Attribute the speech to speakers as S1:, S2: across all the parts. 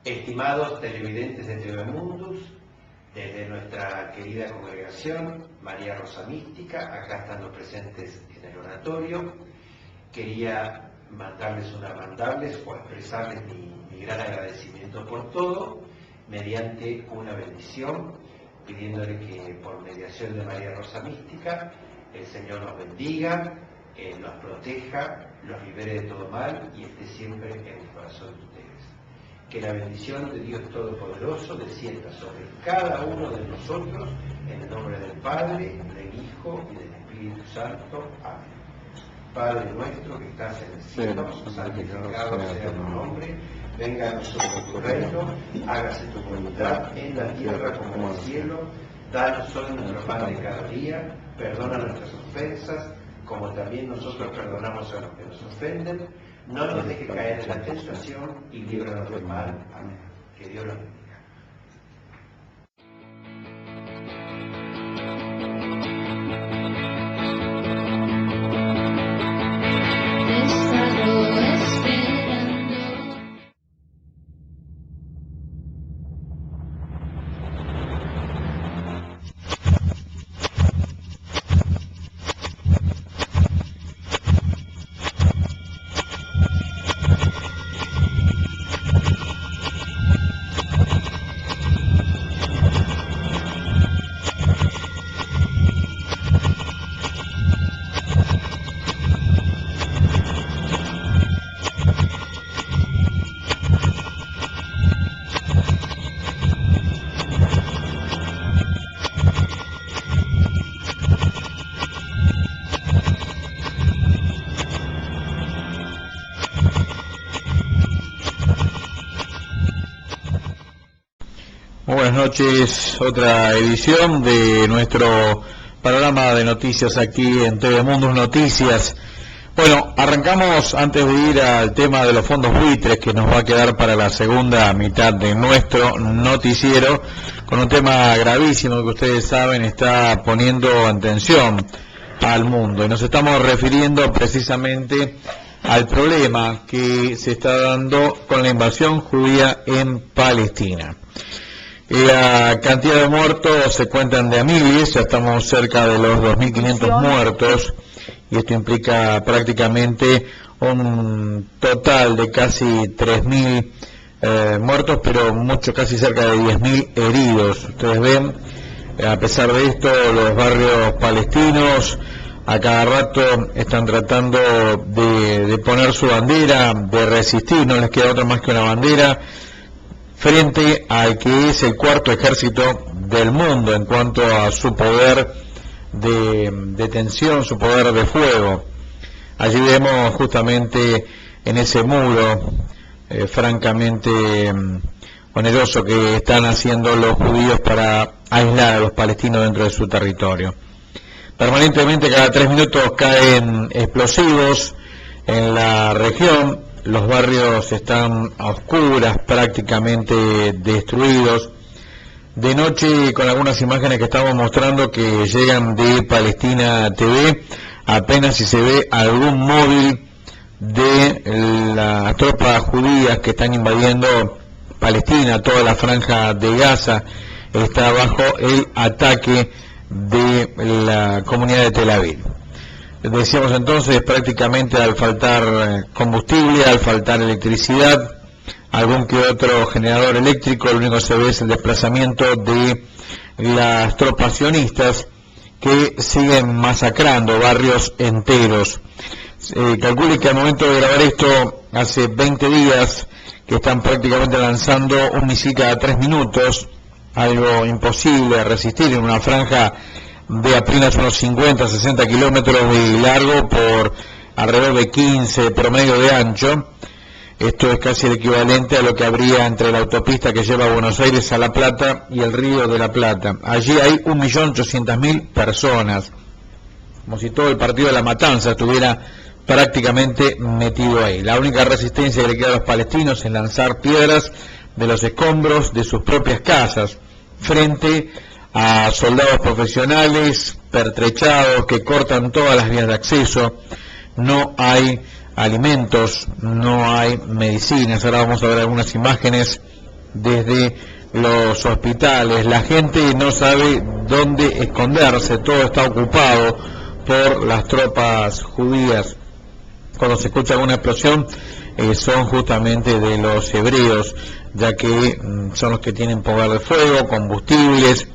S1: Estimados televidentes de TV Mundus, desde nuestra querida congregación María Rosa Mística, acá estando presentes en el oratorio, quería mandarles o expresarles mi gran agradecimiento por todo, mediante una bendición, pidiéndole que por mediación de María Rosa Mística, el Señor nos bendiga, nos proteja, los libere de todo mal y esté siempre en el corazón de ustedes. Que la bendición de Dios Todopoderoso descienda sobre cada uno de nosotros, en el nombre del Padre, del Hijo y del Espíritu Santo. Amén. Padre nuestro que estás en el cielo, santificado sea tu nombre, venga a nosotros tu reino, hágase tu voluntad en la tierra como en el cielo. Danos hoy nuestro pan de cada día, perdona nuestras ofensas, como también nosotros perdonamos a los que nos ofenden. No nos deje caer en la tentación y líbranos del mal. Amén. Que Dios los bendiga.
S2: Buenas noches, otra edición de nuestro programa de noticias aquí en TV Mundus Noticias. Bueno, arrancamos antes de ir al tema de los fondos buitres, que nos va a quedar para la segunda mitad de nuestro noticiero, con un tema gravísimo que ustedes saben está poniendo en tensión al mundo. Y nos estamos refiriendo precisamente al problema que se está dando con la invasión judía en Palestina. La cantidad de muertos se cuentan de a miles, ya estamos cerca de los 2.500 muertos, y esto implica prácticamente un total de casi 3.000 muertos, pero casi cerca de 10.000 heridos. Ustedes ven, a pesar de esto, los barrios palestinos a cada rato están tratando de poner su bandera, de resistir, no les queda otra más que una bandera, frente al que es el cuarto ejército del mundo en cuanto a su poder de tensión, su poder de fuego. Allí vemos justamente en ese muro francamente oneroso que están haciendo los judíos para aislar a los palestinos dentro de su territorio. Permanentemente, cada 3 minutos caen explosivos en la región. Los barrios están a oscuras, prácticamente destruidos. De noche, con algunas imágenes que estamos mostrando que llegan de Palestina TV, apenas si se ve algún móvil de las tropas judías que están invadiendo Palestina. Toda la franja de Gaza está bajo el ataque de la comunidad de Tel Aviv. Decíamos entonces, prácticamente al faltar combustible, al faltar electricidad, algún que otro generador eléctrico, lo único que se ve es el desplazamiento de las tropas sionistas que siguen masacrando barrios enteros. Calcule que al momento de grabar esto, hace 20 días que están prácticamente lanzando un misil cada 3 minutos, algo imposible de resistir en una franja de apenas unos 50, 60 kilómetros de largo por alrededor de 15 promedio de ancho. Esto es casi el equivalente a lo que habría entre la autopista que lleva a Buenos Aires a La Plata y el Río de la Plata. Allí hay 1.800.000 personas, como si todo el partido de La Matanza estuviera prácticamente metido ahí. La única resistencia que le queda a los palestinos es lanzar piedras de los escombros de sus propias casas frente a soldados profesionales pertrechados que cortan todas las vías de acceso. No hay alimentos, no hay medicinas. Ahora vamos a ver algunas imágenes desde los hospitales. La gente no sabe dónde esconderse, todo está ocupado por las tropas judías. Cuando se escucha alguna explosión, son justamente de los hebreos, ya que son los que tienen poder de fuego, combustibles,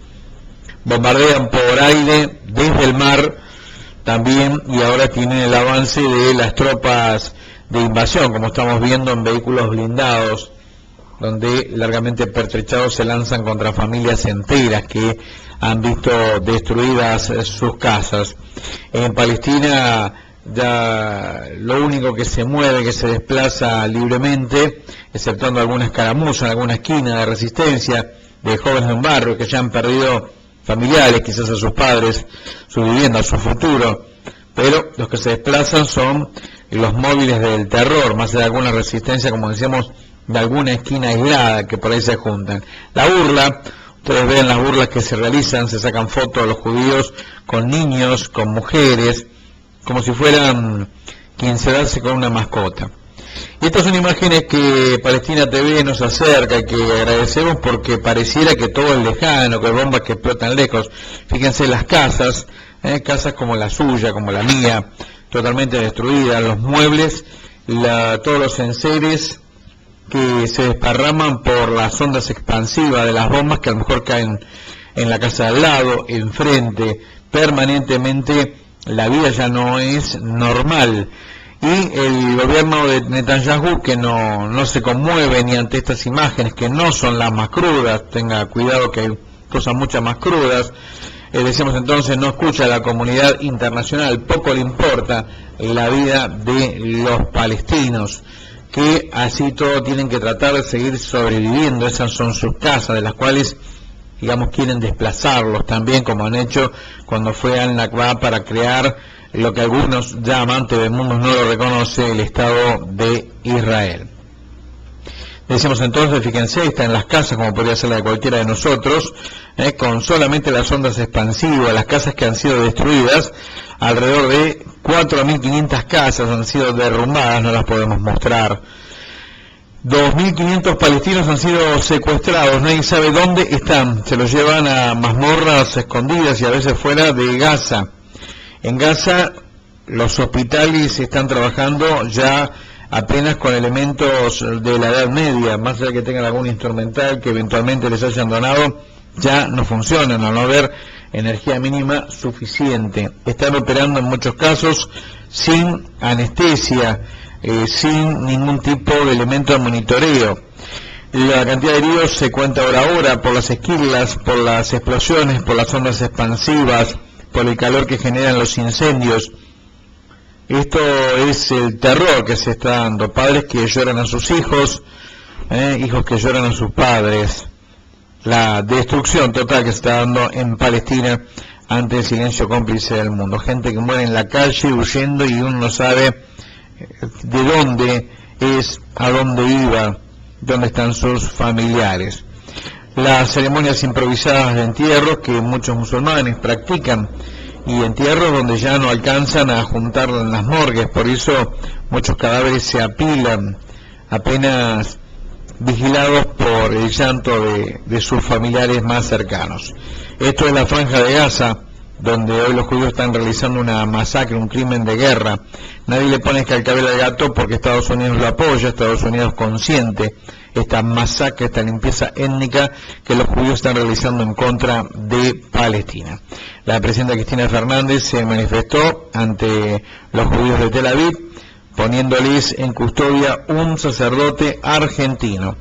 S2: bombardean por aire, desde el mar también, y ahora tienen el avance de las tropas de invasión, como estamos viendo en vehículos blindados, donde largamente pertrechados se lanzan contra familias enteras que han visto destruidas sus casas. En Palestina ya lo único que se mueve, que se desplaza libremente, exceptuando alguna escaramuza en alguna esquina de resistencia de jóvenes de un barrio que ya han perdido familiares, quizás a sus padres, su vivienda, su futuro, pero los que se desplazan son los móviles del terror, más de alguna resistencia, como decíamos, de alguna esquina aislada que por ahí se juntan. La burla, ustedes ven las burlas que se realizan, se sacan fotos de los judíos con niños, con mujeres, como si fueran quincelarse con una mascota. Y estas son imágenes que Palestina TV nos acerca y que agradecemos porque pareciera que todo es lejano, que hay bombas que explotan lejos. Fíjense las casas, casas como la suya, como la mía, totalmente destruidas, los muebles, todos los enseres que se desparraman por las ondas expansivas de las bombas que a lo mejor caen en la casa de al lado, enfrente, permanentemente. La vida ya no es normal, y el gobierno de Netanyahu, que no se conmueve ni ante estas imágenes que no son las más crudas, tenga cuidado que hay cosas muchas más crudas, decimos entonces, no escucha a la comunidad internacional, poco le importa la vida de los palestinos, que así todo tienen que tratar de seguir sobreviviendo. Esas son sus casas, de las cuales, digamos, quieren desplazarlos también, como han hecho cuando fue al Nakba para crear lo que algunos ya amantes del mundo no lo reconoce, el Estado de Israel. Decimos entonces, fíjense, está en las casas, como podría ser la de cualquiera de nosotros, con solamente las ondas expansivas, las casas que han sido destruidas, alrededor de 4.500 casas han sido derrumbadas, no las podemos mostrar. 2.500 palestinos han sido secuestrados, nadie sabe dónde están, se los llevan a mazmorras escondidas y a veces fuera de Gaza. En Gaza los hospitales están trabajando ya apenas con elementos de la Edad Media, más allá de que tengan algún instrumental que eventualmente les hayan donado, ya no funcionan al no haber energía mínima suficiente. Están operando en muchos casos sin anestesia, sin ningún tipo de elemento de monitoreo. La cantidad de heridos se cuenta hora a hora por las esquilas, por las explosiones, por las ondas expansivas, por el calor que generan los incendios. Esto es el terror que se está dando, padres que lloran a sus hijos, hijos que lloran a sus padres, la destrucción total que se está dando en Palestina ante el silencio cómplice del mundo, gente que muere en la calle huyendo y uno no sabe de dónde es, a dónde iba, dónde están sus familiares. Las ceremonias improvisadas de entierro que muchos musulmanes practican, y entierros donde ya no alcanzan a juntar en las morgues, por eso muchos cadáveres se apilan, apenas vigilados por el llanto de sus familiares más cercanos. Esto es la Franja de Gaza, donde hoy los judíos están realizando una masacre, un crimen de guerra. Nadie le pone cascabel al gato porque Estados Unidos lo apoya, Estados Unidos consiente esta masacre, esta limpieza étnica que los judíos están realizando en contra de Palestina. La presidenta Cristina Fernández se manifestó ante los judíos de Tel Aviv, poniéndoles en custodia un sacerdote argentino,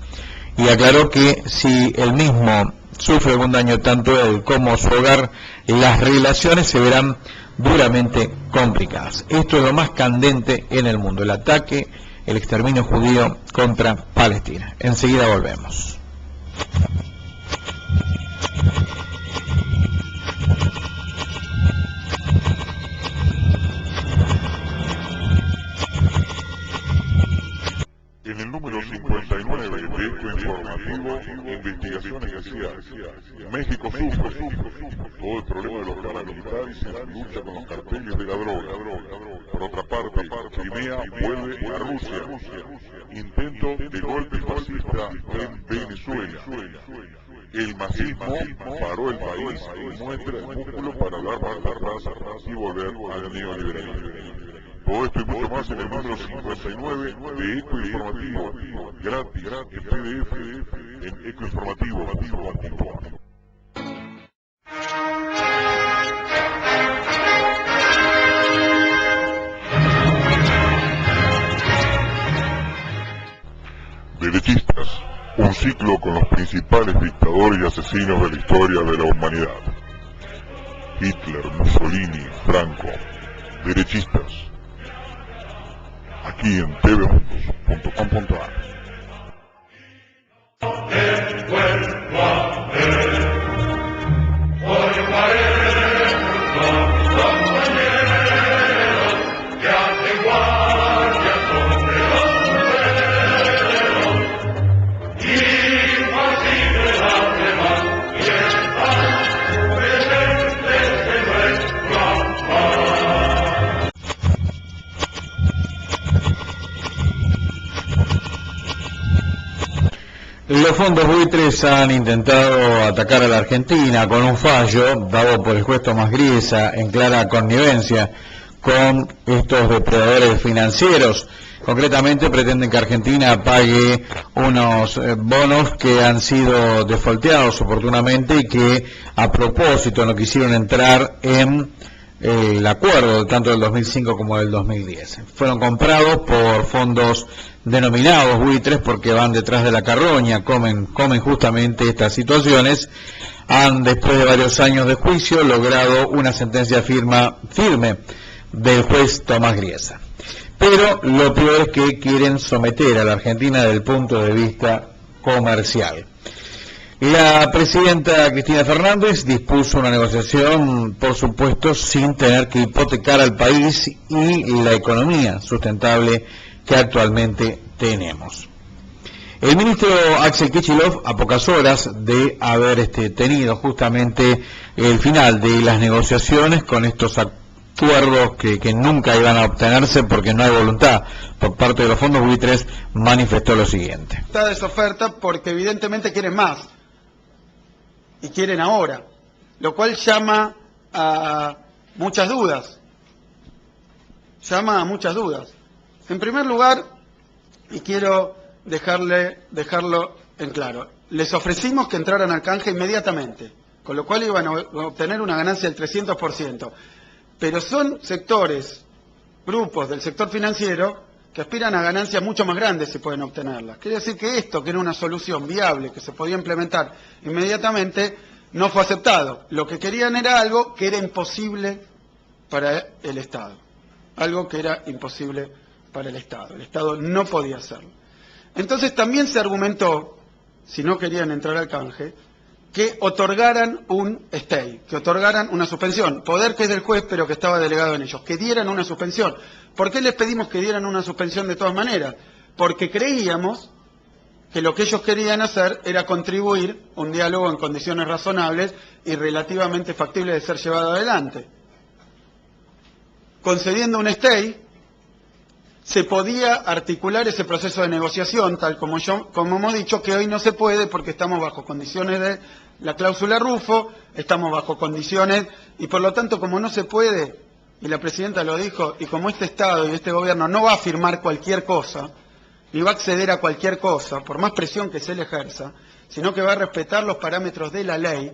S2: y aclaró que si él mismo sufre algún daño, tanto él como su hogar, las relaciones se verán duramente complicadas. Esto es lo más candente en el mundo, el ataque, el exterminio judío contra Palestina. Enseguida volvemos.
S3: En el número 59 de este informativo, investigación especial, México sufre todo el problema de los paramilitares en su lucha con los carteles de la droga. Por otra parte, Crimea vuelve a Rusia. Intento de golpe fascista en Venezuela. El masismo paró el país y muestra el músculo para dar marcha atrás y volver al neoliberalismo. Todo esto y mucho más en el número 59 de Eco Informativo, gratis, en PDF, en ecoinformativo.com.ar. Derechistas, un ciclo con los principales dictadores y asesinos de la historia de la humanidad. Hitler, Mussolini, Franco. Derechistas. Aquí en tvmundos.com.ar.
S2: Los fondos buitres han intentado atacar a la Argentina con un fallo dado por el juez Tomás Griesa en clara connivencia con estos depredadores financieros. Concretamente pretenden que Argentina pague unos bonos que han sido defaulteados oportunamente y que a propósito no quisieron entrar en el acuerdo tanto del 2005 como del 2010. Fueron comprados por fondos denominados buitres porque van detrás de la carroña, comen justamente estas situaciones. Han, después de varios años de juicio, logrado una sentencia firme del juez Tomás Griesa. Pero lo peor es que quieren someter a la Argentina desde el punto de vista comercial. La presidenta Cristina Fernández dispuso una negociación, por supuesto, sin tener que hipotecar al país y la economía sustentable que actualmente tenemos. El ministro Axel Kicillof, a pocas horas de haber tenido justamente el final de las negociaciones con estos acuerdos que nunca iban a obtenerse porque no hay voluntad por parte de los fondos buitres, manifestó lo siguiente.
S4: Está esa oferta porque evidentemente quieren más y quieren ahora, lo cual llama a muchas dudas. En primer lugar, y quiero dejarlo en claro, les ofrecimos que entraran al canje inmediatamente, con lo cual iban a obtener una ganancia del 300%. Pero son sectores, grupos del sector financiero que aspiran a ganancias mucho más grandes si pueden obtenerlas. Quiere decir que esto, que era una solución viable, que se podía implementar inmediatamente, no fue aceptado. Lo que querían era algo que era imposible para el Estado. Algo que era imposible para el Estado. El Estado no podía hacerlo. Entonces también se argumentó, si no querían entrar al canje, que otorgaran un stay, que otorgaran una suspensión, poder que es del juez pero que estaba delegado en ellos, que dieran una suspensión. ¿Por qué les pedimos que dieran una suspensión de todas maneras? Porque creíamos que lo que ellos querían hacer era contribuir a un diálogo en condiciones razonables y relativamente factibles de ser llevado adelante. Concediendo un stay, se podía articular ese proceso de negociación, tal como hemos dicho, que hoy no se puede porque estamos bajo condiciones de la cláusula Rufo, estamos bajo condiciones, y por lo tanto, como no se puede, y la presidenta lo dijo, y como este Estado y este gobierno no va a firmar cualquier cosa, ni va a acceder a cualquier cosa, por más presión que se le ejerza, sino que va a respetar los parámetros de la ley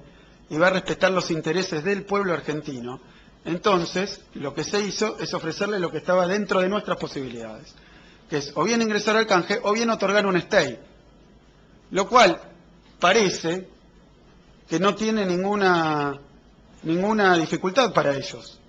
S4: y va a respetar los intereses del pueblo argentino. Entonces, lo que se hizo es ofrecerle lo que estaba dentro de nuestras posibilidades, que es o bien ingresar al canje o bien otorgar un stay, lo cual parece que no tiene ninguna dificultad para ellos.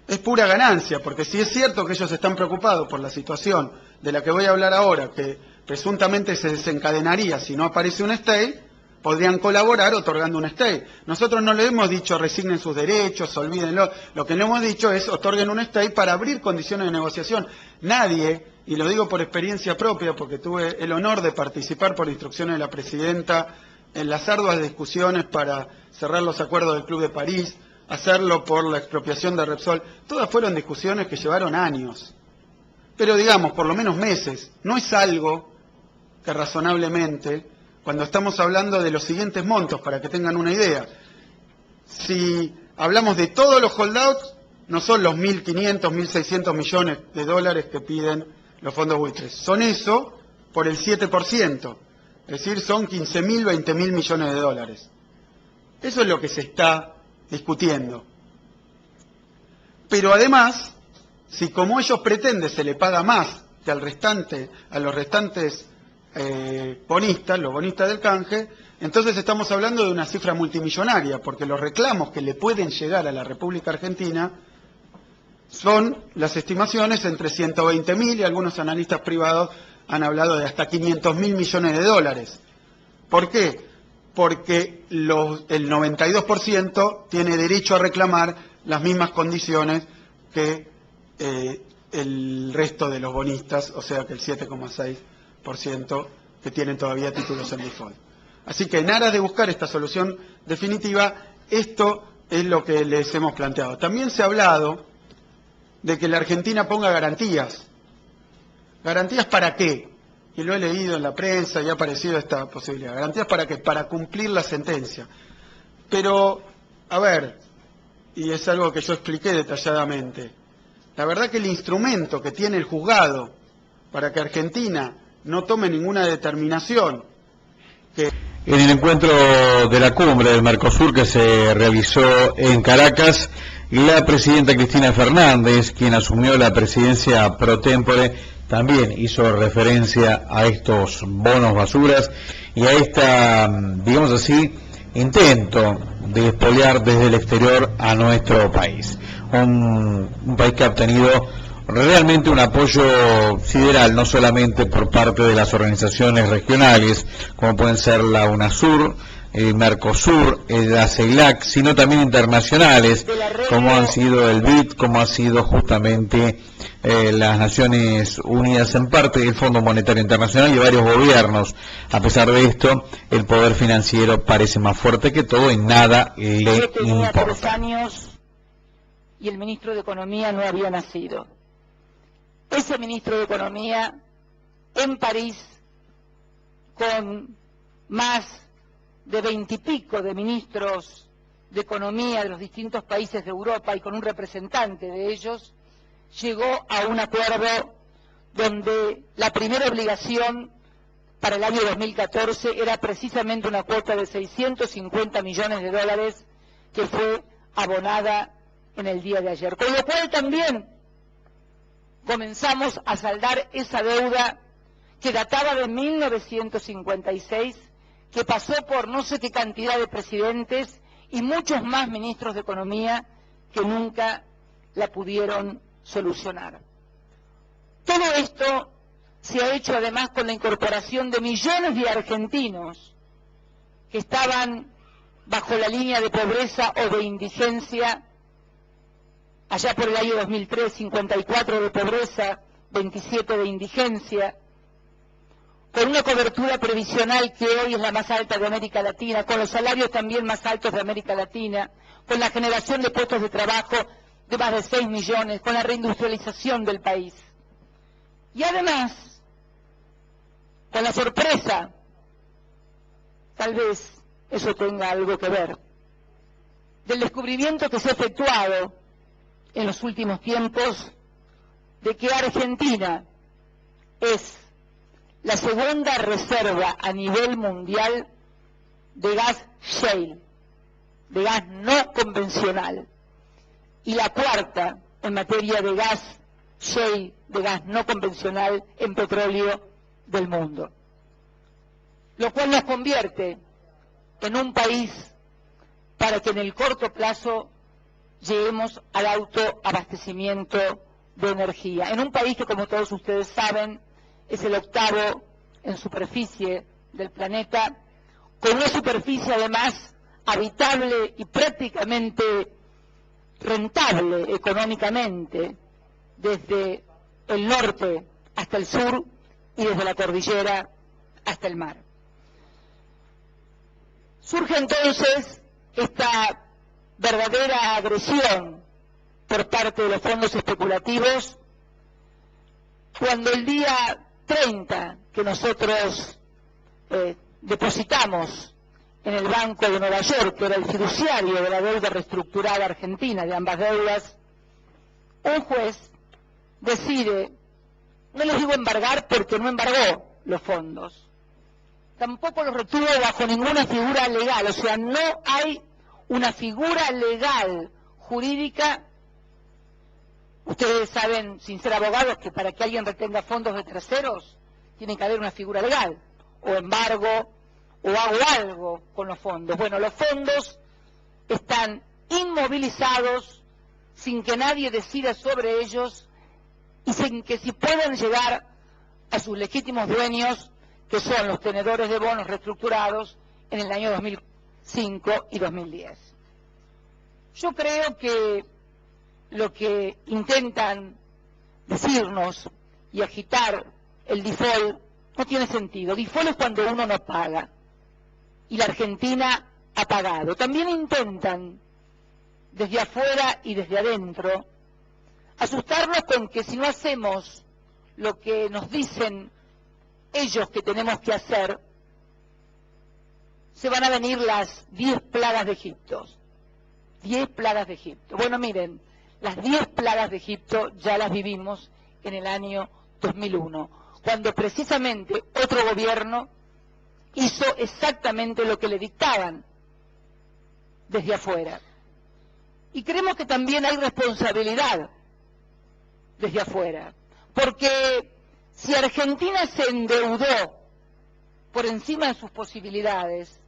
S4: Es pura ganancia, porque si es cierto que ellos están preocupados por la situación de la que voy a hablar ahora, que presuntamente se desencadenaría si no aparece un stay, podrían colaborar otorgando un stay. Nosotros no le hemos dicho resignen sus derechos, olvídenlo. Lo que le hemos dicho es otorguen un stay para abrir condiciones de negociación. Nadie, y lo digo por experiencia propia, porque tuve el honor de participar por instrucciones de la presidenta en las arduas discusiones para cerrar los acuerdos del Club de París, hacerlo por la expropiación de Repsol. Todas fueron discusiones que llevaron años, pero digamos, por lo menos meses. No es algo que razonablemente cuando estamos hablando de los siguientes montos, para que tengan una idea. Si hablamos de todos los holdouts, no son los 1.500, 1.600 millones de dólares que piden los fondos buitres, son eso por el 7%, es decir, son 15.000, 20.000 millones de dólares. Eso es lo que se está discutiendo. Pero además, si como ellos pretenden se le paga más que a los restantes bonistas, los bonistas del canje, entonces estamos hablando de una cifra multimillonaria, porque los reclamos que le pueden llegar a la República Argentina son las estimaciones entre 120.000 y algunos analistas privados han hablado de hasta 500.000 millones de dólares. ¿Por qué? Porque el 92% tiene derecho a reclamar las mismas condiciones que el resto de los bonistas, o sea que el 7,6% que tienen todavía títulos en default. Así que en aras de buscar esta solución definitiva, esto es lo que les hemos planteado. También se ha hablado de que la Argentina ponga garantías. ¿Garantías para qué? Y lo he leído en la prensa y ha aparecido esta posibilidad. ¿Garantías para qué? Para cumplir la sentencia. Pero, a ver, y es algo que yo expliqué detalladamente, la verdad que el instrumento que tiene el juzgado para que Argentina no tome ninguna determinación que...
S2: En el encuentro de la cumbre del Mercosur que se realizó en Caracas, la presidenta Cristina Fernández, quien asumió la presidencia pro tempore, también hizo referencia a estos bonos basuras y a esta, digamos así, intento de expoliar desde el exterior a nuestro país. Un país que ha obtenido realmente un apoyo sideral, no solamente por parte de las organizaciones regionales, como pueden ser la UNASUR, el Mercosur, la CELAC, sino también internacionales, como han sido el BID, como ha sido justamente las Naciones Unidas en parte, el Fondo Monetario Internacional y varios gobiernos. A pesar de esto, el poder financiero parece más fuerte que todo y nada le importa.
S5: 3 años y el ministro de Economía no había nacido. Ese ministro de Economía en París, con más de 20 y pico de ministros de Economía de los distintos países de Europa y con un representante de ellos, llegó a un acuerdo donde la primera obligación para el año 2014 era precisamente una cuota de 650 millones de dólares que fue abonada en el día de ayer. Con lo cual también comenzamos a saldar esa deuda que databa de 1956, que pasó por no sé qué cantidad de presidentes y muchos más ministros de Economía que nunca la pudieron solucionar. Todo esto se ha hecho además con la incorporación de millones de argentinos que estaban bajo la línea de pobreza o de indigencia. Allá por el año 2003, 54 de pobreza, 27 de indigencia, con una cobertura previsional que hoy es la más alta de América Latina, con los salarios también más altos de América Latina, con la generación de puestos de trabajo de más de 6 millones, con la reindustrialización del país. Y además, con la sorpresa, tal vez eso tenga algo que ver, del descubrimiento que se ha efectuado en los últimos tiempos de que Argentina es la segunda reserva a nivel mundial de gas shale, de gas no convencional, y la cuarta en materia de gas shale, de gas no convencional en petróleo del mundo. Lo cual nos convierte en un país para que en el corto plazo lleguemos al autoabastecimiento de energía. En un país que, como todos ustedes saben, es el 8º en superficie del planeta, con una superficie además habitable y prácticamente rentable económicamente, desde el norte hasta el sur y desde la cordillera hasta el mar. Surge entonces esta verdadera agresión por parte de los fondos especulativos cuando el día 30, que nosotros depositamos en el Banco de Nueva York, que era el fiduciario de la deuda reestructurada argentina, de ambas deudas, un juez decide, no les digo embargar porque no embargó los fondos, tampoco los retuvo bajo ninguna figura legal, o sea, no hay una figura legal jurídica. Ustedes saben, sin ser abogados, que para que alguien retenga fondos de terceros tiene que haber una figura legal, o embargo, o hago algo con los fondos. Bueno, los fondos están inmovilizados sin que nadie decida sobre ellos y sin que si puedan llegar a sus legítimos dueños, que son los tenedores de bonos reestructurados en el año 2005 y 2010. Yo creo que lo que intentan decirnos y agitar el default no tiene sentido. Default es cuando uno no paga, y la Argentina ha pagado. También intentan, desde afuera y desde adentro, asustarnos con que si no hacemos lo que nos dicen ellos que tenemos que hacer, se van a venir las 10 plagas de Egipto. 10 plagas de Egipto. Bueno, miren, las 10 plagas de Egipto ya las vivimos en el año 2001, cuando precisamente otro gobierno hizo exactamente lo que le dictaban desde afuera. Y creemos que también hay responsabilidad desde afuera, porque si Argentina se endeudó por encima de sus posibilidades,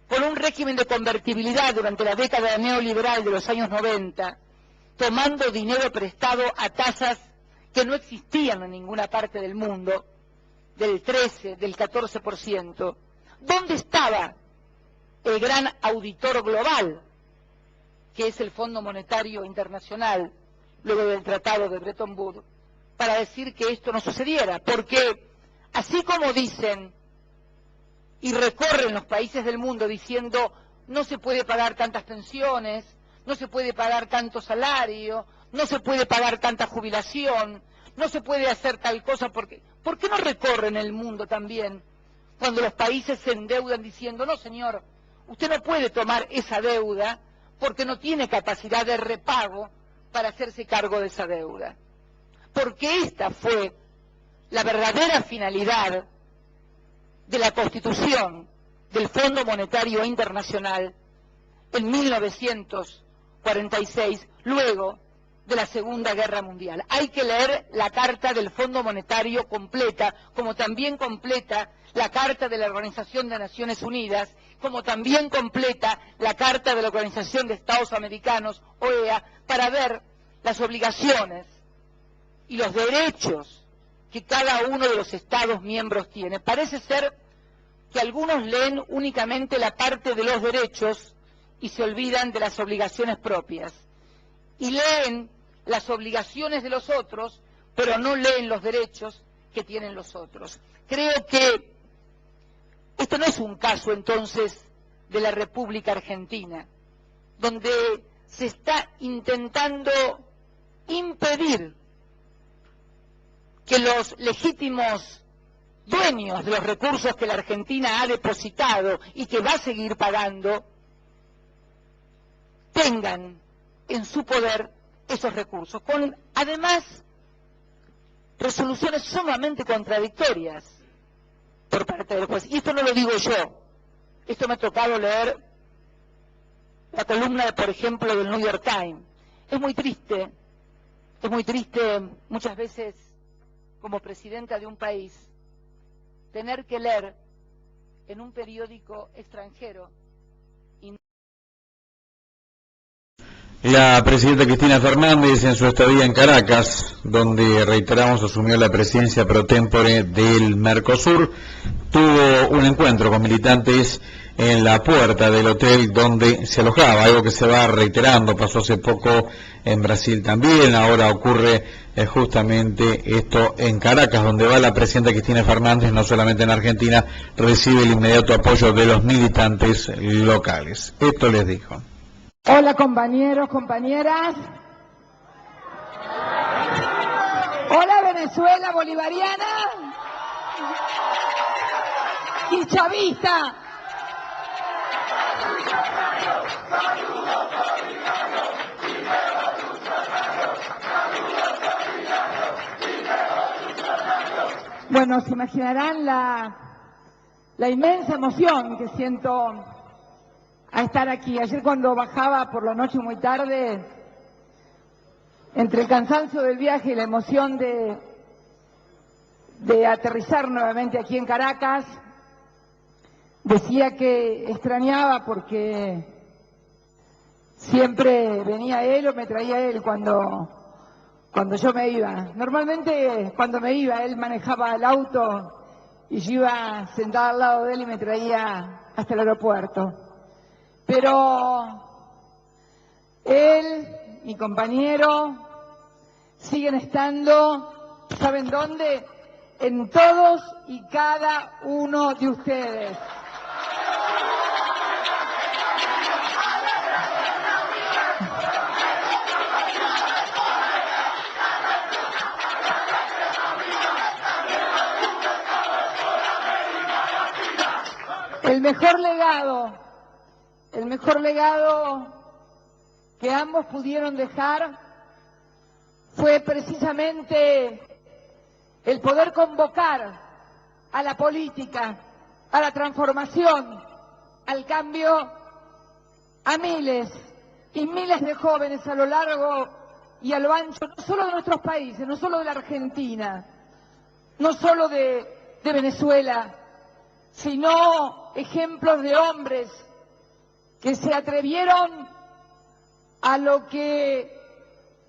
S5: con un régimen de convertibilidad durante la década neoliberal de los años 90, tomando dinero prestado a tasas que no existían en ninguna parte del mundo, del 13, del 14%, ¿dónde estaba el gran auditor global, que es el Fondo Monetario Internacional, luego del Tratado de Bretton Woods, para decir que esto no sucediera? Porque así como dicen y recorren los países del mundo diciendo no se puede pagar tantas pensiones, no se puede pagar tanto salario, no se puede pagar tanta jubilación, no se puede hacer tal cosa, porque ¿por qué no recorren el mundo también cuando los países se endeudan diciendo no señor, usted no puede tomar esa deuda porque no tiene capacidad de repago para hacerse cargo de esa deuda? Porque esta fue la verdadera finalidad de la Constitución del Fondo Monetario Internacional en 1946, luego de la Segunda Guerra Mundial. Hay que leer la Carta del Fondo Monetario completa, como también completa la Carta de la Organización de Naciones Unidas, como también completa la Carta de la Organización de Estados Americanos, OEA, para ver las obligaciones y los derechos que cada uno de los Estados miembros tiene. Parece ser que algunos leen únicamente la parte de los derechos y se olvidan de las obligaciones propias. Y leen las obligaciones de los otros, pero no leen los derechos que tienen los otros. Creo que esto no es un caso entonces de la República Argentina, donde se está intentando impedir que los legítimos dueños de los recursos que la Argentina ha depositado y que va a seguir pagando, tengan en su poder esos recursos, con además resoluciones sumamente contradictorias por parte del juez. Y esto no lo digo yo, esto me ha tocado leer la columna, por ejemplo, del New York Times. Es muy triste muchas veces como presidenta de un país tener que leer en un periódico extranjero.
S2: La presidenta Cristina Fernández, en su estadía en Caracas, donde, reiteramos, asumió la presidencia pro tempore del Mercosur, tuvo un encuentro con militantes en la puerta del hotel donde se alojaba, algo que se va reiterando. Pasó hace poco en Brasil también, ahora ocurre justamente esto en Caracas, donde va la presidenta Cristina Fernández, no solamente en Argentina, recibe el inmediato apoyo de los militantes locales. Esto les dijo.
S6: Hola compañeros, compañeras. Hola Venezuela bolivariana. y chavista. Bueno, se imaginarán la inmensa emoción que siento a estar aquí. Ayer cuando bajaba por la noche muy tarde, entre el cansancio del viaje y la emoción de aterrizar nuevamente aquí en Caracas, decía que extrañaba porque siempre venía él o me traía él cuando yo me iba. Normalmente cuando me iba él manejaba el auto y yo iba sentada al lado de él y me traía hasta el aeropuerto. Pero él, mi compañero, siguen estando, ¿saben dónde? En todos y cada uno de ustedes. El mejor legado que ambos pudieron dejar fue precisamente el poder convocar a la política, a la transformación, al cambio, a miles y miles de jóvenes a lo largo y a lo ancho, no solo de nuestros países, no solo de la Argentina, no solo de Venezuela, sino ejemplos de hombres que se atrevieron a lo que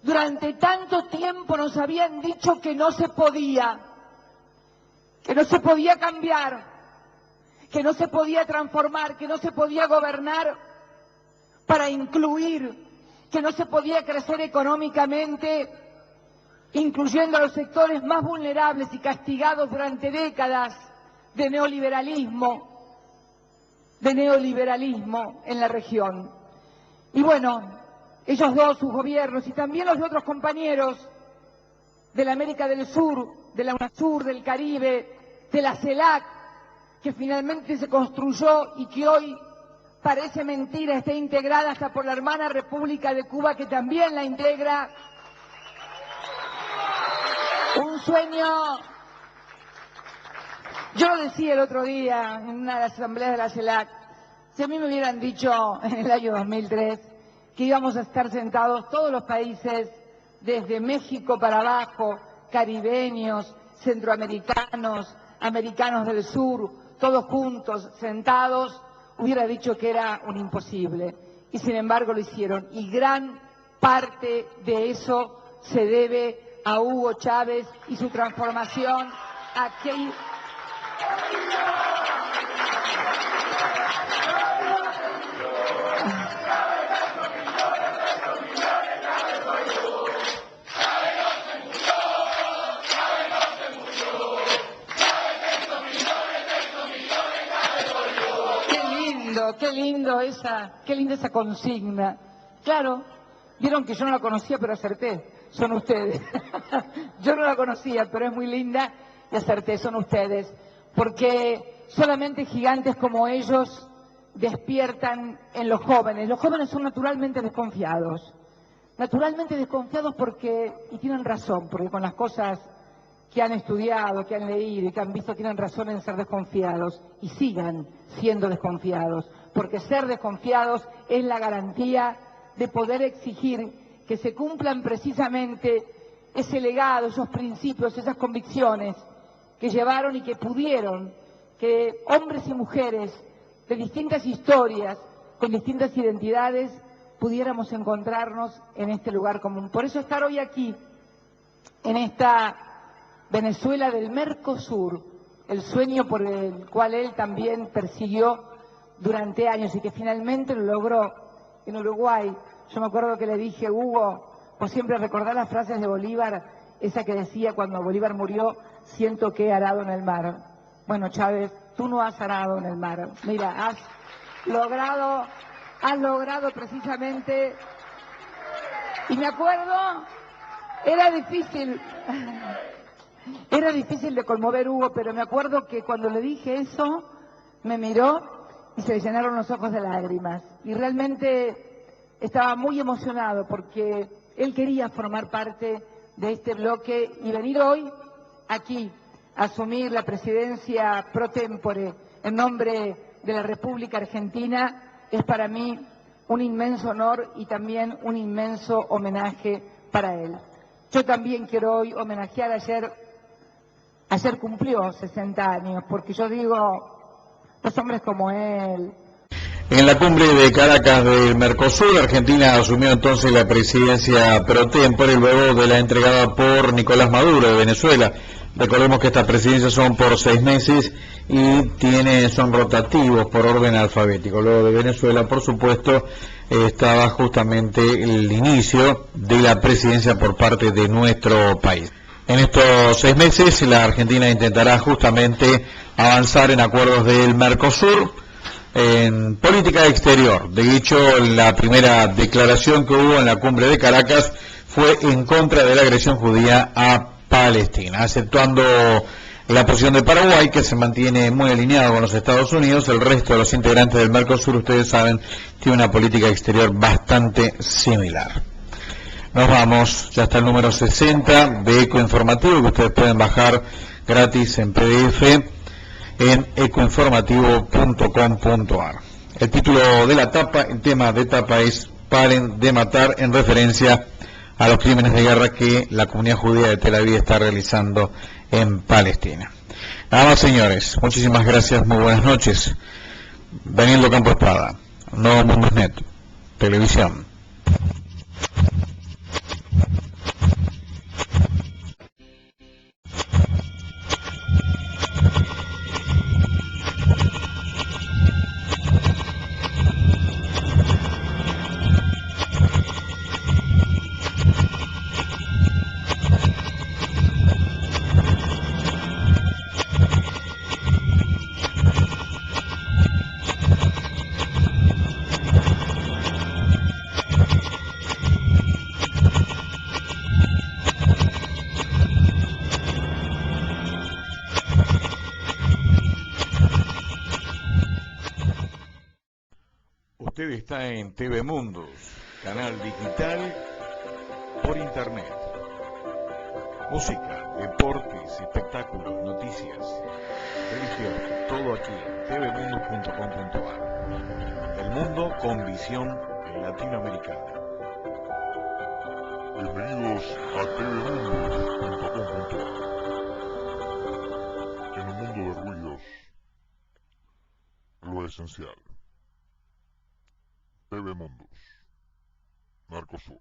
S6: durante tanto tiempo nos habían dicho que no se podía cambiar, que no se podía transformar, que no se podía gobernar para incluir, que no se podía crecer económicamente, incluyendo a los sectores más vulnerables y castigados durante décadas de neoliberalismo en la región. Y bueno, ellos dos, sus gobiernos, y también los de otros compañeros de la América del Sur, de la UNASUR, del Caribe, de la CELAC, que finalmente se construyó y que hoy parece mentira, está integrada hasta por la hermana República de Cuba, que también la integra. Un sueño. Yo lo decía el otro día en una de las asambleas de la CELAC, si a mí me hubieran dicho en el año 2003 que íbamos a estar sentados todos los países, desde México para abajo, caribeños, centroamericanos, americanos del sur, todos juntos, sentados, hubiera dicho que era un imposible. Y sin embargo lo hicieron. Y gran parte de eso se debe a Hugo Chávez y su transformación aquí. Qué linda esa consigna. Claro, vieron que yo no la conocía, pero acerté. Son ustedes. Yo no la conocía, pero es muy linda y acerté, son ustedes. Porque solamente gigantes como ellos despiertan en los jóvenes. Los jóvenes son naturalmente desconfiados. Naturalmente desconfiados porque, y tienen razón, porque con las cosas que han estudiado, que han leído y que han visto, tienen razón en ser desconfiados y sigan siendo desconfiados, porque ser desconfiados es la garantía de poder exigir que se cumplan precisamente ese legado, esos principios, esas convicciones que llevaron y que pudieron, que hombres y mujeres de distintas historias, con distintas identidades, pudiéramos encontrarnos en este lugar común. Por eso estar hoy aquí, en esta Venezuela del Mercosur, el sueño por el cual él también persiguió durante años y que finalmente lo logró en Uruguay. Yo me acuerdo que le dije, Hugo, vos siempre recordás las frases de Bolívar, esa que decía cuando Bolívar murió, siento que he arado en el mar. Bueno, Chávez, tú no has arado en el mar. Mira, has logrado precisamente, y me acuerdo, era difícil de conmover Hugo, pero me acuerdo que cuando le dije eso, me miró y se le llenaron los ojos de lágrimas. Y realmente estaba muy emocionado porque él quería formar parte de este bloque y venir hoy aquí a asumir la presidencia pro tempore en nombre de la República Argentina es para mí un inmenso honor y también un inmenso homenaje para él. Yo también quiero hoy homenajear ayer cumplió 60 años, porque yo digo, los hombres como él.
S2: En la cumbre de Caracas del Mercosur, Argentina asumió entonces la presidencia pro tempore luego de la entregada por Nicolás Maduro de Venezuela. Recordemos que estas presidencias son por 6 meses y son rotativos por orden alfabético. Luego de Venezuela, por supuesto, estaba justamente el inicio de la presidencia por parte de nuestro país. En estos 6 meses, la Argentina intentará justamente avanzar en acuerdos del Mercosur, en política exterior. De hecho, la primera declaración que hubo en la cumbre de Caracas fue en contra de la agresión judía a Palestina, aceptando la posición de Paraguay, que se mantiene muy alineado con los Estados Unidos. El resto de los integrantes del Mercosur, ustedes saben, tiene una política exterior bastante similar. Nos vamos, ya está el número 60 de Eco Informativo, que ustedes pueden bajar gratis en PDF en ecoinformativo.com.ar. El título de la tapa, el tema de tapa es "Paren de matar", en referencia a los crímenes de guerra que la comunidad judía de Tel Aviv está realizando en Palestina. Nada más, señores, muchísimas gracias, muy buenas noches. Daniel Campo Espada, Nuevo Mundo Net, Televisión.
S7: Usted está en TV Mundos, canal digital por internet. Música, deportes, espectáculos, noticias, religión, todo aquí en tvmundos.com.ar. El mundo con visión latinoamericana.
S3: Bienvenidos a tvmundos.com.ar. En un mundo de ruidos, lo esencial. TV Mundos, Mercosur.